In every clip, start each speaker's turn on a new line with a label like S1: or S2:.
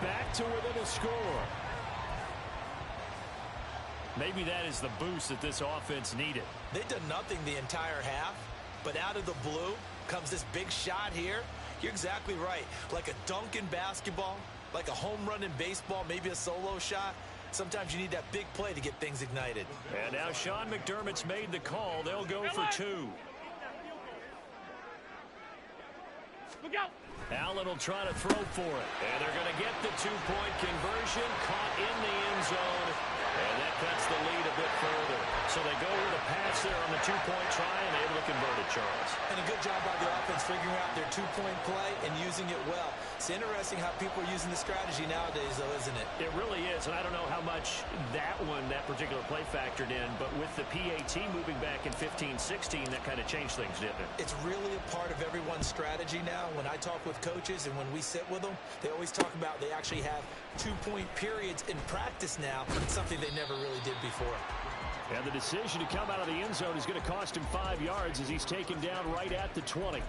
S1: back to within a score. Maybe that is the boost that this offense needed.
S2: They've done nothing the entire half, but out of the blue comes this big shot here. You're exactly right. Like a dunk in basketball, like a home run in baseball, maybe a solo shot. Sometimes you need that big play to get things ignited.
S1: And now Sean McDermott's made the call. They'll go for two.
S3: Look out.
S1: Allen will try to throw for it. And they're going to get the two-point conversion. Caught in the end zone. And that cuts the lead a bit further. So they go with a pass there on the two-point try and able to convert it, Charles.
S2: And a good job by the offense figuring out their two-point play and using it well. It's interesting how people are using the strategy nowadays, though, isn't it?
S1: It really is, and I don't know how much that particular play factored in, but with the PAT moving back in 15-16, that kind of changed things, didn't it?
S2: It's really a part of everyone's strategy now. When I talk with coaches and when we sit with them, they always talk about they actually have two-point periods in practice now. It's something they never really did before.
S1: And the decision to come out of the end zone is going to cost him 5 yards as he's taken down right at the 20.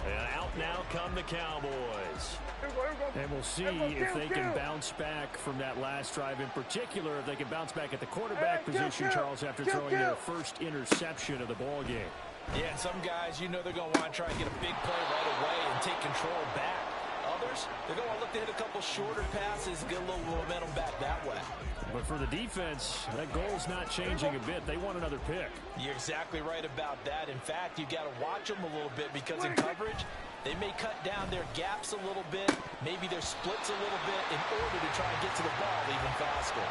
S1: And out now come the Cowboys. And we'll see if they can bounce back from that last drive. In particular, if they can bounce back at the quarterback position, Charles, after throwing their first interception of the ball game.
S2: Yeah, some guys, you know they're going to want to try and get a big play right away and take control back. Others, they're going to look to hit a couple shorter passes, get a little momentum back that way.
S1: But for the defense, that goal's not changing a bit. They want another pick.
S2: You're exactly right about that. In fact, you got to watch them a little bit because in coverage, they may cut down their gaps a little bit, maybe their splits a little bit in order to try and get to the ball even faster.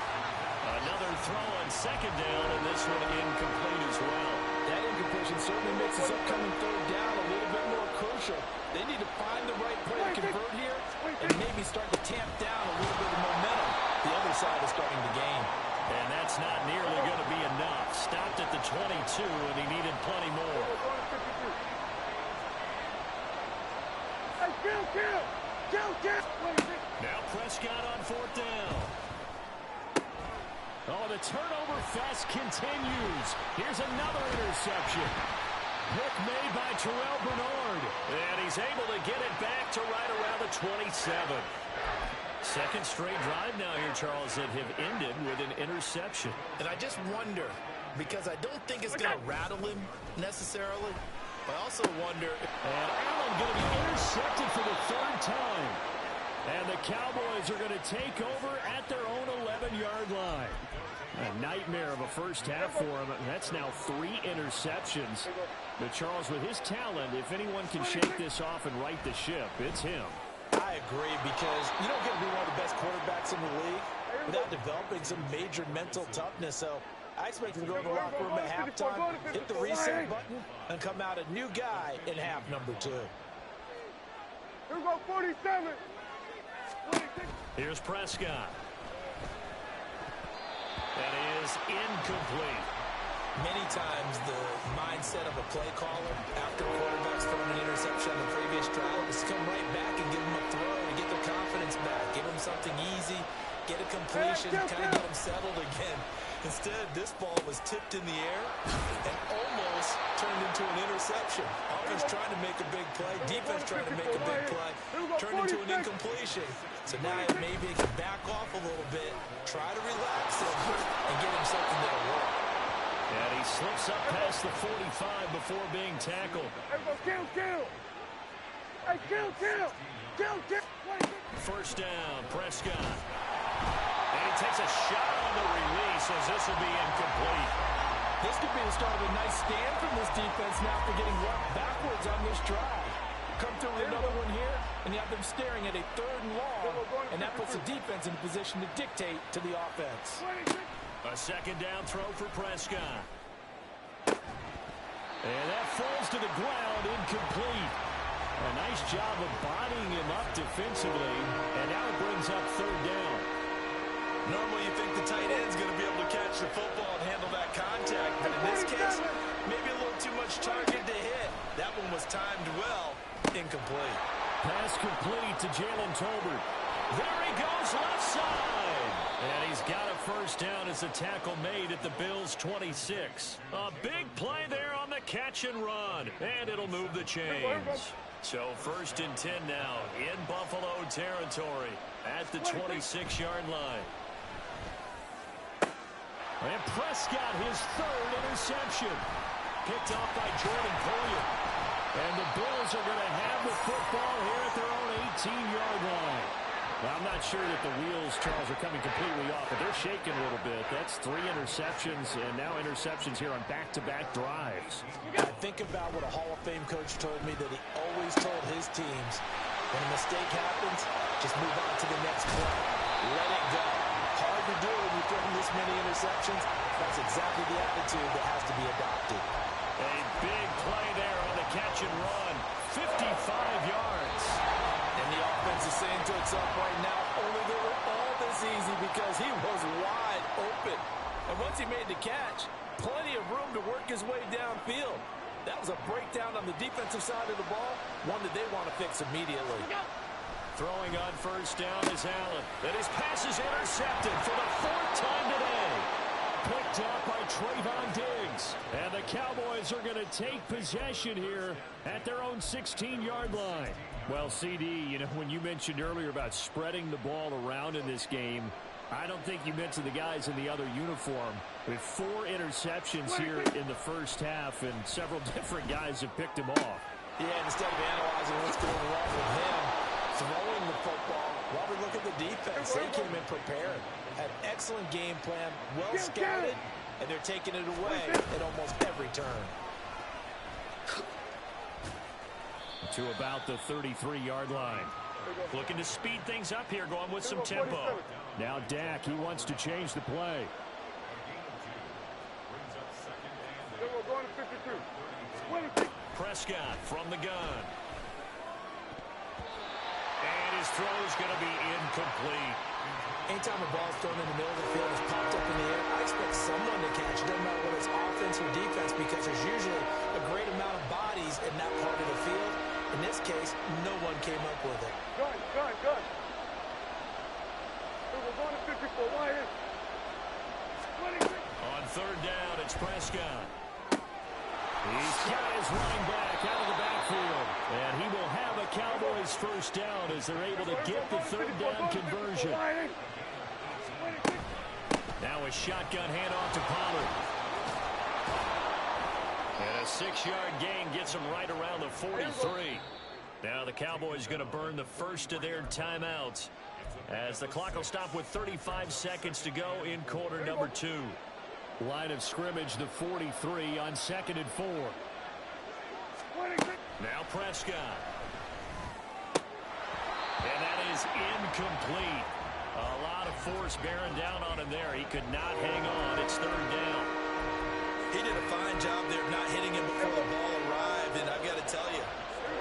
S1: Another throw on second down, and this one incomplete as well.
S2: That incompletion certainly makes this upcoming third down a little bit more crucial. They need to find the right play to convert here and maybe start to tamp down a little bit of momentum. The other side is starting to gain.
S1: And that's not nearly going to be enough. Stopped at the 22, and he needed plenty more. Now Prescott on fourth down. Oh, the turnover fest continues. Here's another interception. Pick made by Terrell Bernard. And he's able to get it back to right around the 27. Second straight drive now here, Charles, that have ended with an interception.
S2: And I just wonder, because I don't think it's going to rattle him necessarily, but I also wonder.
S1: And Allen going to be intercepted for the third time. And the Cowboys are going to take over at their own 11-yard line. A nightmare of a first half for him. That's now 3 interceptions. But Charles, with his talent, if anyone can shake this off and right the ship, it's him.
S2: I agree, because you don't get to be one of the best quarterbacks in the league without developing some major mental toughness. So I expect him to go in the locker room at halftime, hit the reset button, and come out a new guy in half number 2.
S3: Here we go, 47.
S1: Here's Prescott. That is incomplete.
S2: Many times the mindset of a play caller after a quarterback's thrown an interception on the previous drive is to come right back and give them a throw to get their confidence back, give them something easy, get a completion, kind of get them settled again. Instead, this ball was tipped in the air and almost turned into an interception. Offense trying to make a big play, defense trying to make a big play, turned into an incompletion. So now maybe he can back off a little bit, try to relax him, and get him something that'll work.
S1: And he slips up past the 45 before being tackled. First down, Prescott. And he takes a shot on the release as this will be incomplete.
S2: This could be the start of a nice stand from this defense now for getting rocked backwards on this drive. Come through with another one here, and you have them staring at a third and long, and that puts the defense in a position to dictate to the offense.
S1: A second down throw for Prescott. And that falls to the ground, incomplete. A nice job of bodying him up defensively, and now it brings up third down.
S2: Normally you think the tight end's going to be able to catch the football and handle that contact, but in this case, maybe a little too much target to hit. That one was timed well, incomplete.
S1: Pass complete to Jalen Tolbert. There he goes, left side. And he's got a first down as the tackle made at the Bills' 26. A big play there on the catch and run, and it'll move the chains. So 1st and 10 now in Buffalo territory at the 26-yard line. And Prescott, his 3rd interception. Picked off by Jordan Poyer. And the Bills are going to have the football here at their own 18-yard line. Well, I'm not sure that the wheels, Charles, are coming completely off, but they're shaking a little bit. That's 3 interceptions, and now interceptions here on back-to-back drives.
S2: I think about what a Hall of Fame coach told me, that he always told his teams, when a mistake happens, just move on to the next play. Let it go. Hard to do when you throw this many interceptions. That's exactly the attitude that has to be adopted.
S1: A big play there on the catch and run. 55 yards.
S2: And the offense is saying to itself right now, only they were all this easy because he was wide open. And once he made the catch, plenty of room to work his way downfield. That was a breakdown on the defensive side of the ball, one that they want to fix immediately.
S1: Throwing on 1st down is Allen. And his pass is intercepted for the 4th time today. Picked up by Trayvon Diggs. And the Cowboys are going to take possession here at their own 16-yard line. Well, CD, you know, when you mentioned earlier about spreading the ball around in this game, I don't think you mentioned the guys in the other uniform. With 4 interceptions here in the first half, and several different guys have picked him off.
S2: Yeah, instead of analyzing what's going wrong with him, throwing the football, while we look at the defense, they came in prepared. Had excellent game plan, well scouted, and they're taking it away at almost every turn.
S1: To about the 33-yard line. Looking to speed things up here, going with some tempo. Now Dak, he wants to change the play. Prescott from the gun. And his throw is going to be incomplete.
S2: Anytime a ball's thrown in the middle of the field, it's popped up in the air, I expect someone to catch it, no matter whether it's offense or defense, because there's usually a great amount of bodies in that part of the field. In this case, no one came up with it.
S3: Good. We're going to 54. Why is?
S1: On 3rd down, it's Prescott. He's got his running back out of the backfield. And he will have a Cowboys 1st down as they're able to get the 3rd down conversion. Now a shotgun handoff to Pollard. And a 6-yard gain gets him right around the 43. Now the Cowboys going to burn the first of their timeouts as the clock will stop with 35 seconds to go in quarter number 2. Line of scrimmage, the 43 on 2nd and 4. Now Prescott. And that is incomplete. A lot of force bearing down on him there. He could not hang on. It's 3rd down.
S2: He did a fine job there of not hitting him before the ball arrived, and I've got to tell you,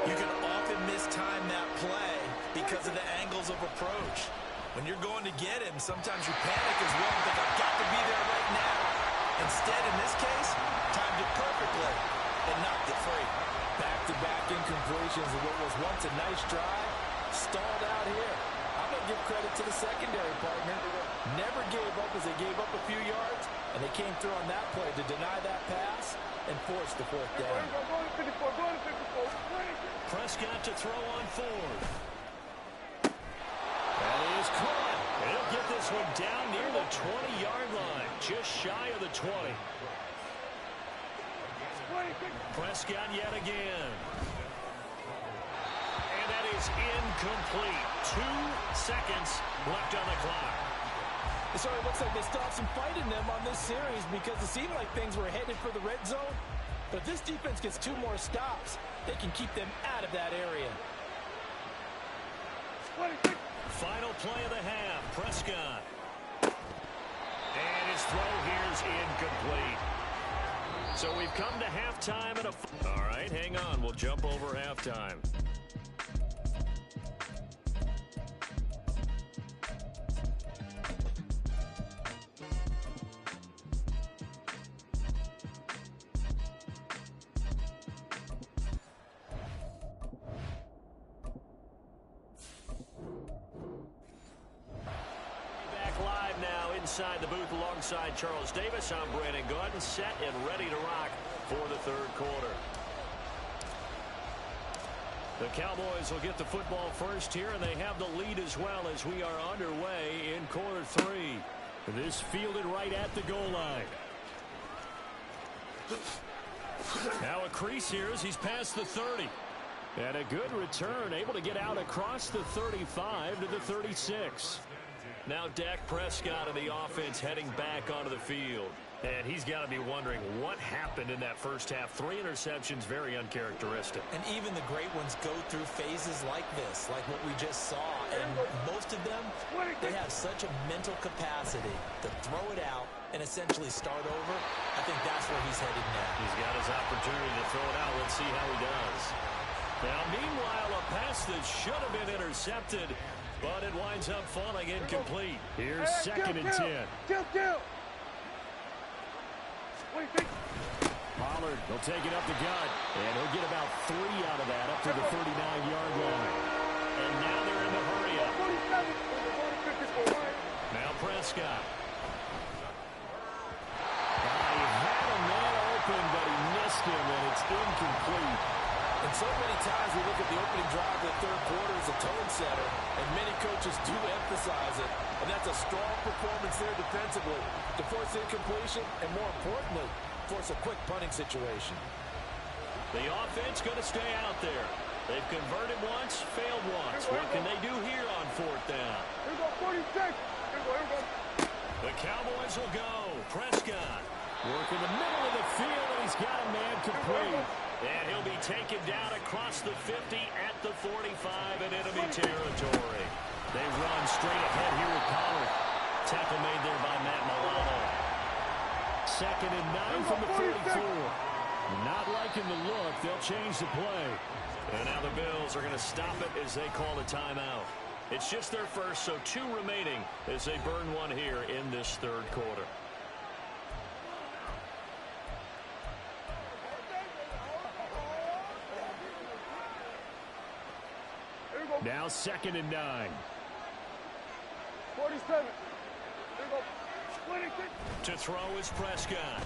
S2: you can often mistime that play because of the angles of approach. When you're going to get him, sometimes you panic as well and think, I've got to be there right now. Instead, in this case, timed it perfectly and knocked it free. Back-to-back incompletions of what was once a nice drive, stalled out here. I'm going to give credit to the secondary partner. Never gave up as they gave up a few yards, and they came through on that play to deny that pass and force the 4th down.
S1: Prescott to throw on 4th. And he is caught. He'll get this one down near the 20-yard line, just shy of the 20. Prescott yet again. And that is incomplete. 2 seconds left on the clock.
S2: So it looks like they stopped some fight in them on this series because it seemed like things were headed for the red zone. But if this defense gets 2 more stops, they can keep them out of that area.
S1: Final play of the half, Prescott. And his throw here's incomplete. So we've come to halftime. All right, hang on. We'll jump over halftime. Inside the booth alongside Charles Davis, I'm Brandon Gaudin, set and ready to rock for the 3rd quarter. The Cowboys will get the football first here, and they have the lead as well as we are underway in quarter 3. This fielded right at the goal line. Now a crease here as he's past the 30. And a good return, able to get out across the 35 to the 36. Now Dak Prescott and the offense heading back onto the field. And he's got to be wondering what happened in that first half. 3 interceptions, very uncharacteristic.
S2: And even the great ones go through phases like this, like what we just saw. And most of them, they have such a mental capacity to throw it out and essentially start over. I think that's where he's headed now.
S1: He's got his opportunity to throw it out. Let's see how he does. Now, meanwhile, a pass that should have been intercepted, but it winds up falling incomplete. Here's 2nd and 10. Pollard will take it up the gut, and he'll get about 3 out of that up to the 39-yard line. And now they're in the hurry-up. Now Prescott. He had a man open, but he missed him, and it's incomplete.
S2: And so many times we look at the opening drive of the third quarter as a tone setter, and many coaches do emphasize it. And that's a strong performance there defensively to force incompletion and, more importantly, force a quick punting situation.
S1: The offense going to stay out there. They've converted once, failed once. What can they do here on 4th down?
S3: Here we go, 46. Here we go.
S1: The Cowboys will go. Prescott working the middle of the field, and he's got a man complete. And he'll be taken down across the 50 at the 45 in enemy territory. They run straight ahead here with Pollard. Tackle made there by Matt Milano. 2nd and 9 from the 44. Not liking the look. They'll change the play. And now the Bills are going to stop it as they call a timeout. It's just their first, so 2 remaining as they burn one here in this third quarter. Now 2nd and 9.
S3: 47. Here we go. 26.
S1: To throw is Prescott.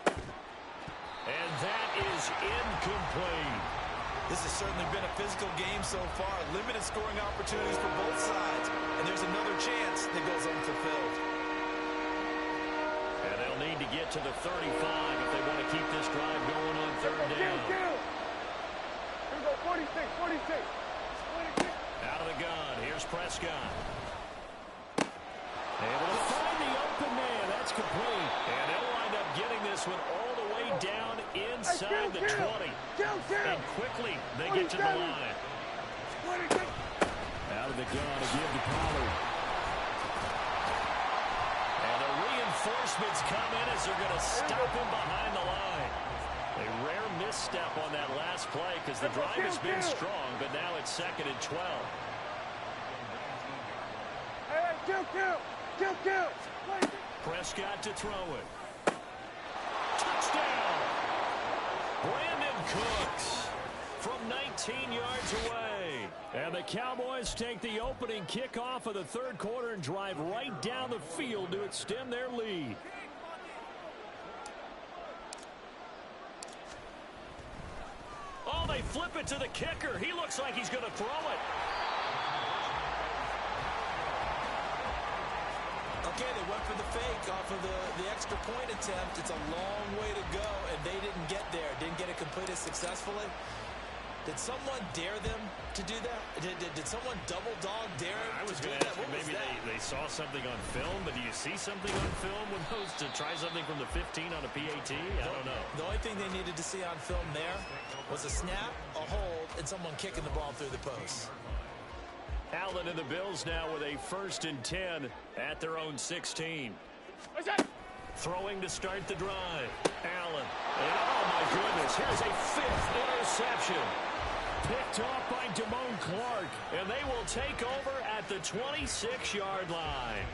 S1: And that is incomplete.
S2: This has certainly been a physical game so far. Limited scoring opportunities for both sides. And there's another chance that goes unfulfilled.
S1: And they'll need to get to the 35 if they want to keep this drive going on 3rd down.
S3: Here we go, 46, 46. 26.
S1: Out of the gun, here's Prescott. Able to find the open man. That's complete. And they'll wind up getting this one all the way down inside the 20. And quickly, they get to the line. Out of the gun to give to Pollard. And the reinforcements come in as they're going to stop him behind the line. A rare misstep on that last play because the drive has been strong, but now it's 2nd and 12. Prescott to throw it. Touchdown! Brandon Cooks from 19 yards away. And the Cowboys take the opening kickoff of the third quarter and drive right down the field to extend their lead. Oh, they flip it to the kicker. He looks like he's going to throw it.
S2: Okay, they went for the fake off of the extra point attempt. It's a long way to go, and they didn't get there. Didn't get it completed successfully. Did someone dare them to do that? Did someone double dog dare them?
S1: I was going to ask you, maybe they saw something on film, but do you see something on film when those to try something from the 15 on a PAT? I don't know.
S2: The only thing they needed to see on film there was a snap, a hold, and someone kicking the ball through the post.
S1: Allen and the Bills now with a 1st and 10 at their own 16. Throwing to start the drive. Allen. And oh my goodness, here's a 5th interception. Picked off by Damone Clark. And they will take over at the 26-yard line.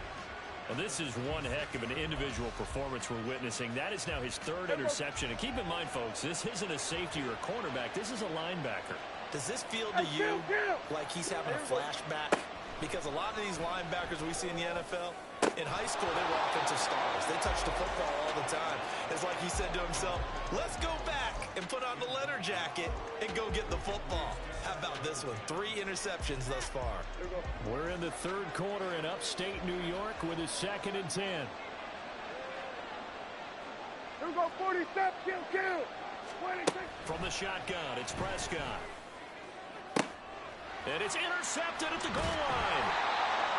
S1: And this is one heck of an individual performance we're witnessing. That is now his 3rd interception. And keep in mind, folks, this isn't a safety or a cornerback. This is a linebacker.
S2: Does this feel to you like he's having a flashback? Because a lot of these linebackers we see in the NFL, in high school, they were offensive stars. They touched the football all the time. It's like he said to himself, let's go back and put on the letter jacket and go get the football. How about this one? 3 interceptions thus far.
S1: We're in the third quarter in upstate New York with a 2nd and 10.
S3: Here we go, 40 steps, kill. 26.
S1: From the shotgun, it's Prescott. And it's intercepted at the goal line.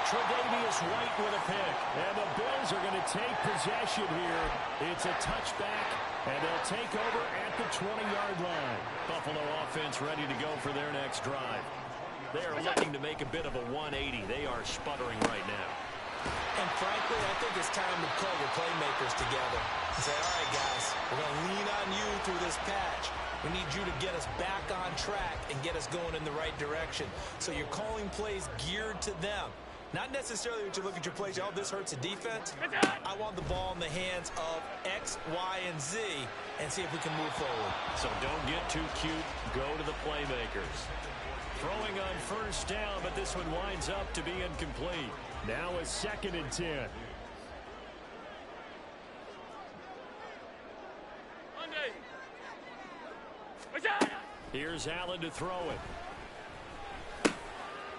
S1: Tre'Davious White with a pick. And the Bills are going to take possession here. It's a touchback, and they'll take over at the 20-yard line. Buffalo offense ready to go for their next drive. They are looking to make a bit of a 180. They are sputtering right now.
S2: And frankly, I think it's time to call your playmakers together and say, all right, guys, we're going to lean on you through this patch. We need you to get us back on track and get us going in the right direction. So you're calling plays geared to them. Not necessarily that you look at your plays, oh, this hurts the defense. I want the ball in the hands of X, Y, and Z and see if we can move forward.
S1: So don't get too cute. Go to the playmakers. Throwing on first down, but this one winds up to be incomplete. Now a 2nd and 10. Here's Allen to throw it.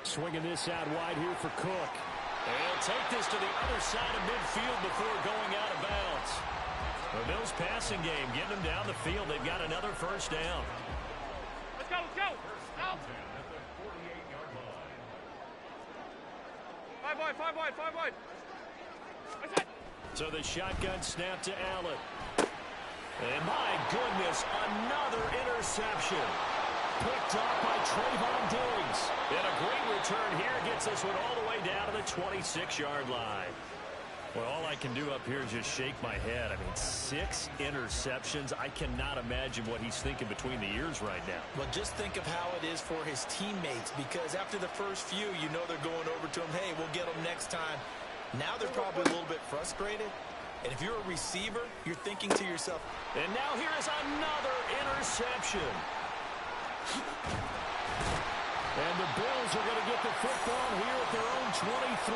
S1: Swinging this out wide here for Cook. And he'll take this to the other side of midfield before going out of bounds. The Bills passing game getting them down the field. They've got another first down.
S3: Let's go. Out. 5 wide. That's it.
S1: So the shotgun snap to Allen. And my goodness, another interception. Picked up by Trayvon Diggs. And a great return here gets this one all the way down to the 26-yard line. Well, all I can do up here is just shake my head. I mean, 6 interceptions. I cannot imagine what he's thinking between the ears right now.
S2: Well, just think of how it is for his teammates, because after the first few, you know they're going over to him, hey, we'll get them next time. Now they're probably a little bit frustrated. And if you're a receiver, you're thinking to yourself,
S1: and now here is another interception. And the Bills are going to get the football here at their own 23.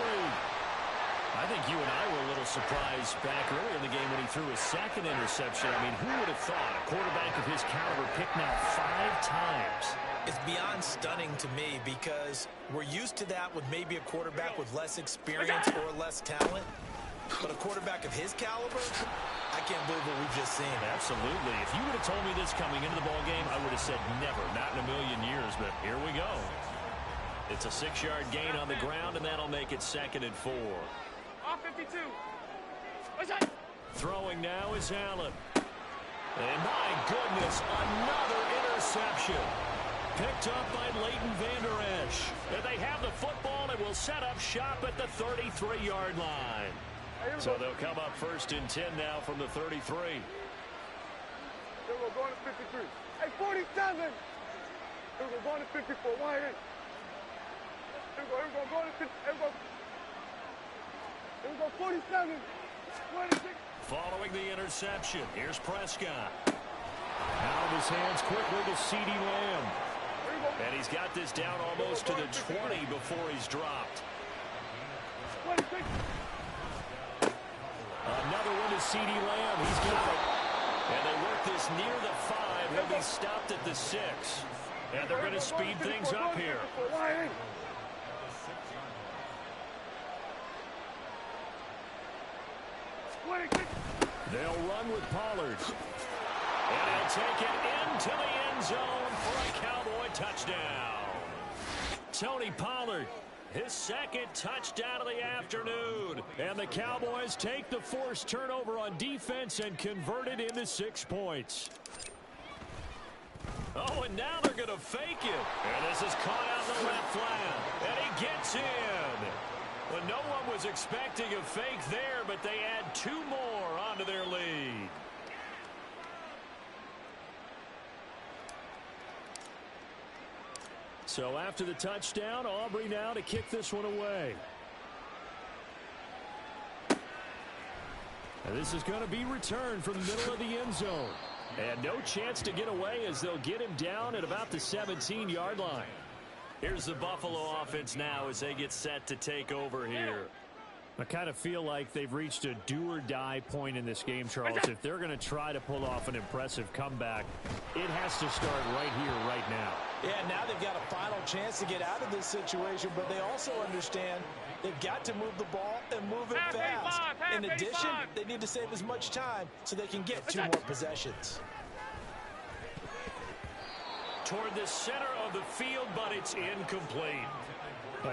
S1: I think you and I were a little surprised back earlier in the game when he threw his 2nd interception. I mean, who would have thought a quarterback of his caliber picked now 5 times?
S2: It's beyond stunning to me, because we're used to that with maybe a quarterback with less experience or less talent. But a quarterback of his caliber, I can't believe what we've just seen.
S1: Absolutely. If you would have told me this coming into the ballgame, I would have said never, not in a million years. But here we go. It's a 6-yard gain on the ground, and that'll make it 2nd and 4.
S3: Off 52. What's that?
S1: Throwing now is Allen. And my goodness, another interception. Picked up by Leighton Vander Esch. And they have the football and will set up shop at the 33-yard line. So they'll come up 1st and 10 now from the 33.
S3: Here we go, going to 53. Hey, 47. Here we go, going to 54. Wide in. Here we go, going to 50. Here we go, 47. 26.
S1: Following the interception, here's Prescott. Out of his hands quickly to CeeDee Lamb. And he's got this down almost to the 20 before he's dropped.
S3: 26.
S1: Another one to CeeDee Lamb. He's got it. And they work this near the 5. He'll be stopped at the 6. And they're going to speed things up here. They'll run with Pollard. And he'll take it into the end zone for a Cowboy touchdown. Tony Pollard, his 2nd touchdown of the afternoon. And the Cowboys take the forced turnover on defense and convert it into 6 points. Oh, and now they're going to fake it. And this is caught out in the left flat. And he gets in. Well, no one was expecting a fake there, but they add 2 more onto their lead. So after the touchdown, Aubrey now to kick this one away. And this is going to be returned from the middle of the end zone. And no chance to get away as they'll get him down at about the 17-yard line. Here's the Buffalo offense now as they get set to take over here. I kind of feel like they've reached a do-or-die point in this game, Charles. If they're going to try to pull off an impressive comeback, it has to start right here, right now.
S2: Yeah, now they've got a final chance to get out of this situation, but they also understand they've got to move the ball and move it fast. In addition, they need to save as much time so they can get 2 more possessions.
S1: Toward the center of the field, but it's incomplete.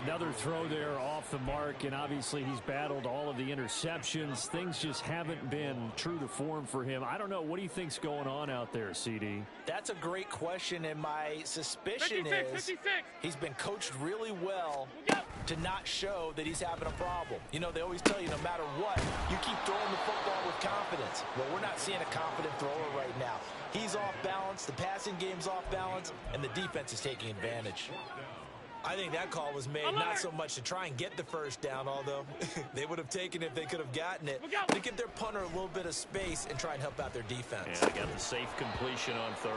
S1: Another throw there off the mark, and obviously he's battled all of the interceptions. Things just haven't been true to form for him. I don't know. What do you think's going on out there, CD?
S2: That's a great question, and my suspicion is he's been coached really well to not show that he's having a problem. You know, they always tell you no matter what, you keep throwing the football with confidence. Well, we're not seeing a confident thrower right now. He's off balance, the passing game's off balance, and the defense is taking advantage. I think that call was made not so much to try and get the first down, although they would have taken it if they could have gotten it, to give their punter a little bit of space and try and help out their defense.
S1: And they got the safe completion on third.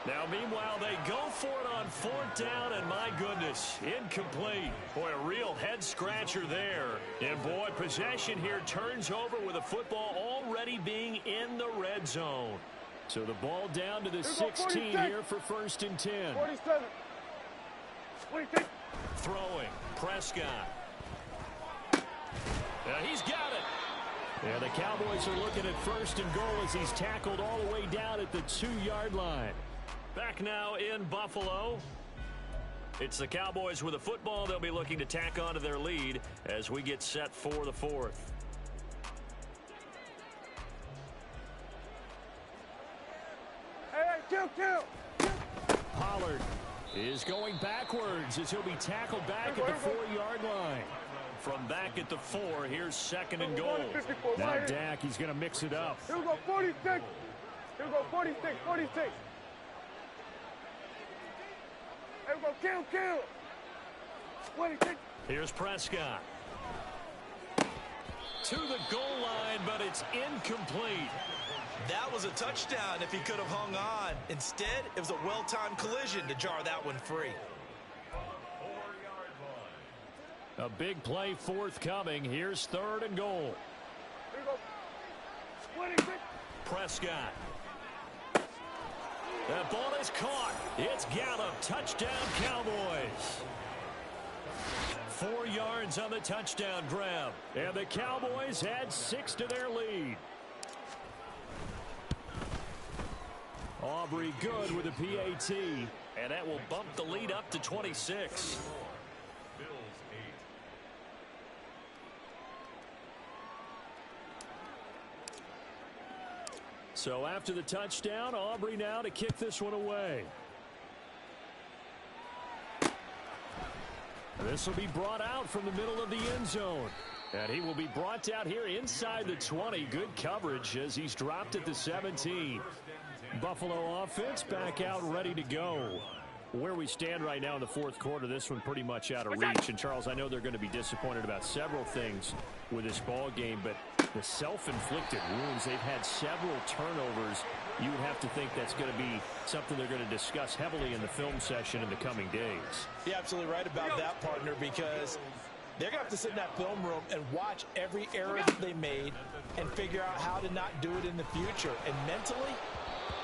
S1: Now, meanwhile, they go for it on 4th down, and my goodness, incomplete. Boy, a real head-scratcher there. And, boy, possession here turns over with the football already being in the red zone. So the ball down to the 16 here for 1st and 10.
S3: 47. 26.
S1: Throwing, Prescott. He's got it. Yeah, the Cowboys are looking at 1st and goal as he's tackled all the way down at the 2-yard line. Back now in Buffalo. It's the Cowboys with the football. They'll be looking to tack on to their lead as we get set for the 4th.
S3: Hey, kill.
S1: Pollard is going backwards as he'll be tackled back at the 4-yard line. From back at the 4, here's 2nd and goal. Now Dak, he's going to mix it up.
S3: Here we go, 46. Here we go, 46. Here we go, kill. 26.
S1: Here's Prescott. To the goal line, but it's incomplete.
S2: That was a touchdown if he could have hung on. Instead, it was a well-timed collision to jar that one free.
S1: A big play forthcoming. Here's 3rd and goal.
S3: Here we go. 26.
S1: Prescott. That ball is caught. It's Gallup. Touchdown, Cowboys. 4 yards on the touchdown grab. And the Cowboys add 6 to their lead. Aubrey good with a PAT. And that will bump the lead up to 26. So after the touchdown, Aubrey now to kick this one away. This will be brought out from the middle of the end zone. And he will be brought out here inside the 20. Good coverage as he's dropped at the 17. Buffalo offense back out ready to go. Where we stand right now in the 4th quarter, this one pretty much out of reach. And, Charles, I know they're going to be disappointed about several things with this ball game, but the self-inflicted wounds, they've had several turnovers. You would have to think that's going to be something they're going to discuss heavily in the film session in the coming days.
S2: You're absolutely right about that, partner, because they're going to have to sit in that film room and watch every error that they made and figure out how to not do it in the future. And mentally,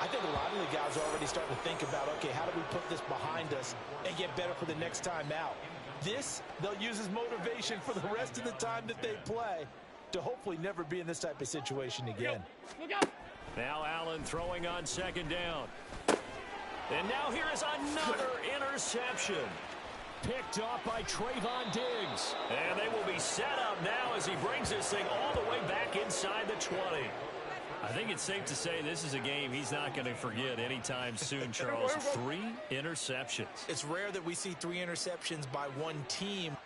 S2: I think a lot of the guys are already starting to think about, okay, how do we put this behind us and get better for the next time out? This, they'll use as motivation for the rest of the time that they play to hopefully never be in this type of situation again.
S1: Now Allen throwing on 2nd down. And now here is another interception. Picked off by Trayvon Diggs. And they will be set up now as he brings this thing all the way back inside the 20. I think it's safe to say this is a game he's not going to forget anytime soon, Charles. 3 interceptions.
S2: It's rare that we see 3 interceptions by one team.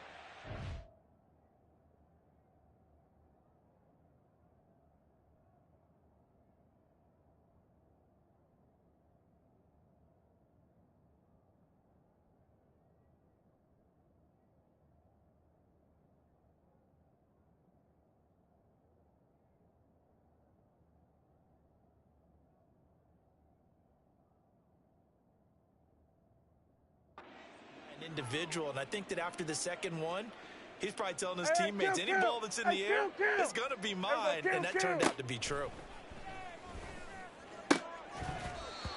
S2: Individual, and I think that after the second one, He's probably telling his teammates, any ball that's in the air is going to be mine, and that turned out to be true.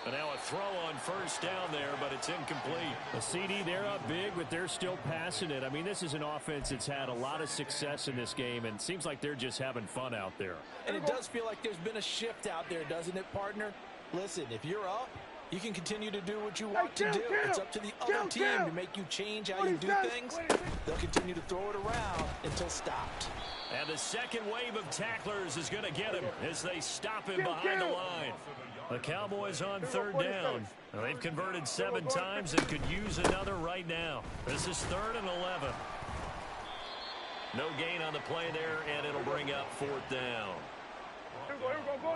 S1: And now a throw on first down there, but it's incomplete. A CD, they're up big, but they're still passing it. I mean, this is an offense that's had a lot of success in this game, and it seems like they're just having fun out there.
S2: And it does feel like there's been a shift out there, doesn't it, partner? Listen, if you're up, you can continue to do what you want to do. It's up to the other team to make you change how you do things. They'll continue to throw it around until stopped.
S1: And the second wave of tacklers is going to get him as they stop him behind the line. The Cowboys on third down. Now, they've converted 7 times and could use another right now. This is 3rd and 11. No gain on the play there, and it'll bring up 4th down.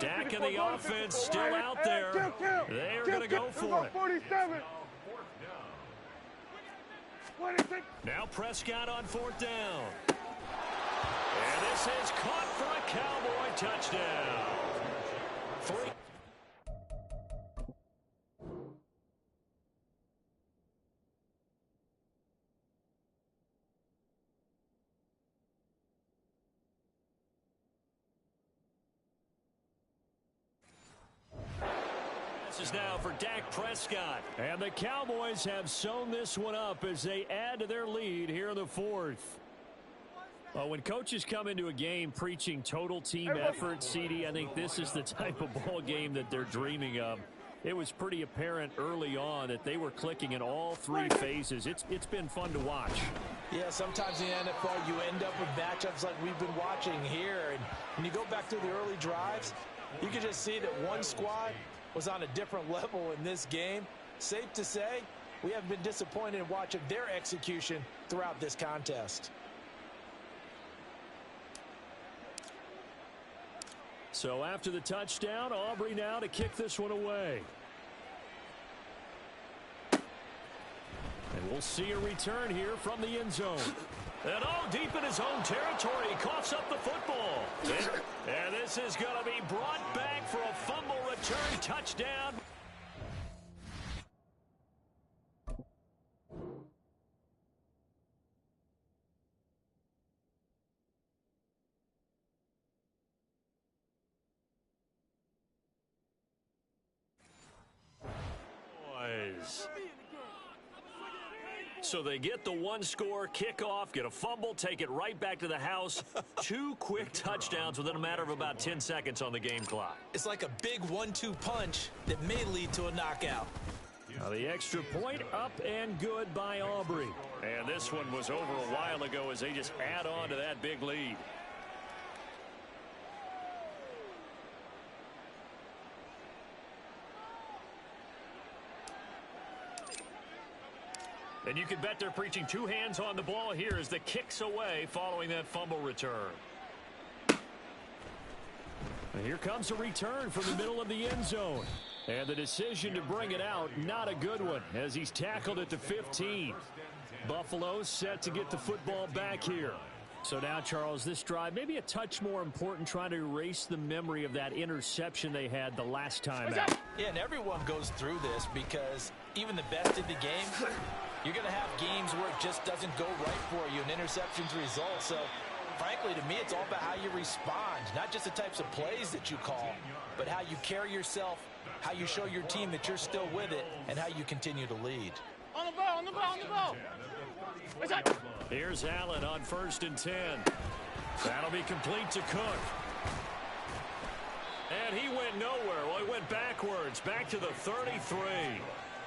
S1: Dak and the offense still out there. They are going to go for it. Now Prescott on 4th down. And this is caught for a Cowboy touchdown. 3. This is now for Dak Prescott. And the Cowboys have sewn this one up as they add to their lead here in the 4th. Well, when coaches come into a game preaching total team effort, CD, I think this is the type of ball game that they're dreaming of. It was pretty apparent early on that they were clicking in all 3 phases. It's been fun to watch.
S2: Yeah, sometimes in the NFL you end up with matchups like we've been watching here. And when you go back to the early drives, you can just see that one squad was on a different level in this game. Safe to say, we haven't been disappointed in watching their execution throughout this contest.
S1: So after the touchdown, Aubrey now to kick this one away. And we'll see a return here from the end zone. And all deep in his own territory, he coughs up the football. And this is going to be brought back for a fumble return touchdown. So they get the 1-score kickoff, get a fumble, take it right back to the house. 2 quick touchdowns within a matter of about 10 seconds on the game clock.
S2: It's like a big 1-2 punch that may lead to a knockout.
S1: Now the extra point up and good by Aubrey. And this one was over a while ago as they just add on to that big lead. And you can bet they're preaching 2 hands on the ball here as the kick's away following that fumble return. And here comes a return from the middle of the end zone. And the decision to bring it out, not a good one, as he's tackled at the 15. Buffalo set to get the football back here. So now, Charles, this drive maybe a touch more important, trying to erase the memory of that interception they had the last time out.
S2: Yeah, and everyone goes through this because even the best in the game, you're going to have games where it just doesn't go right for you, and interceptions result. So, frankly, to me, it's all about how you respond, not just the types of plays that you call, but how you carry yourself, how you show your team that you're still with it, and how you continue to lead.
S3: On the ball, on the ball, on the ball.
S1: Here's Allen on 1st and 10. That'll be complete to Cook. And he went nowhere. Well, he went backwards, back to the 33.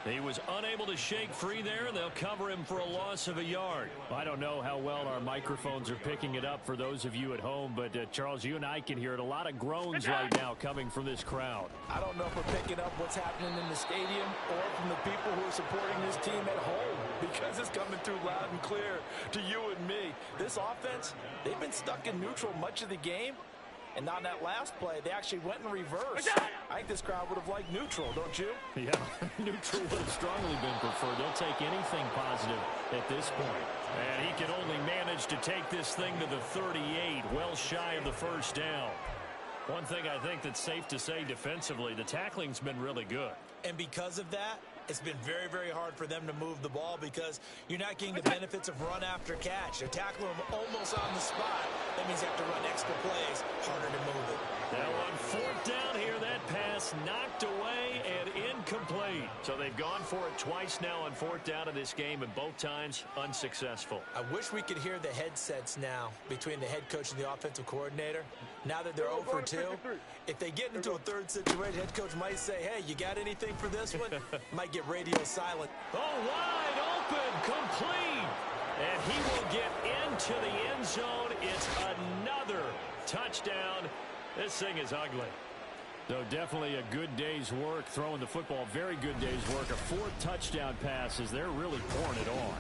S1: He was unable to shake free there, and they'll cover him for a loss of a yard. I don't know how well our microphones are picking it up for those of you at home, but Charles, you and I can hear it. A lot of groans right now coming from this crowd.
S2: I don't know if we're picking up what's happening in the stadium or from the people who are supporting this team at home, because it's coming through loud and clear to you and me. This offense, they've been stuck in neutral much of the game. And on that last play, they actually went in reverse. I think this crowd would have liked neutral, don't you?
S1: Yeah, neutral would have strongly been preferred. They'll take anything positive at this point. And he can only manage to take this thing to the 38, well shy of the first down. One thing I think that's safe to say defensively, the tackling's been really good.
S2: And because of that, It's been very, very hard for them to move the ball because you're not getting the benefits of run after catch. They're tackling them almost on the spot. That means you have to run extra plays, harder to move it.
S1: Now on fourth down here, that pass knocked away and incomplete. So they've gone for it twice now on fourth down in this game, and both times unsuccessful.
S2: I wish we could hear the headsets now between the head coach and the offensive coordinator. Now that they're 0 for 2, if they get into a third situation, head coach might say, hey, you got anything for this one? Might get radio silent.
S1: Oh, wide open, complete. And he will get into the end zone. It's another touchdown. This thing is ugly. So definitely a good day's work throwing the football. Very good day's work. A 4th touchdown pass as they're really pouring it on.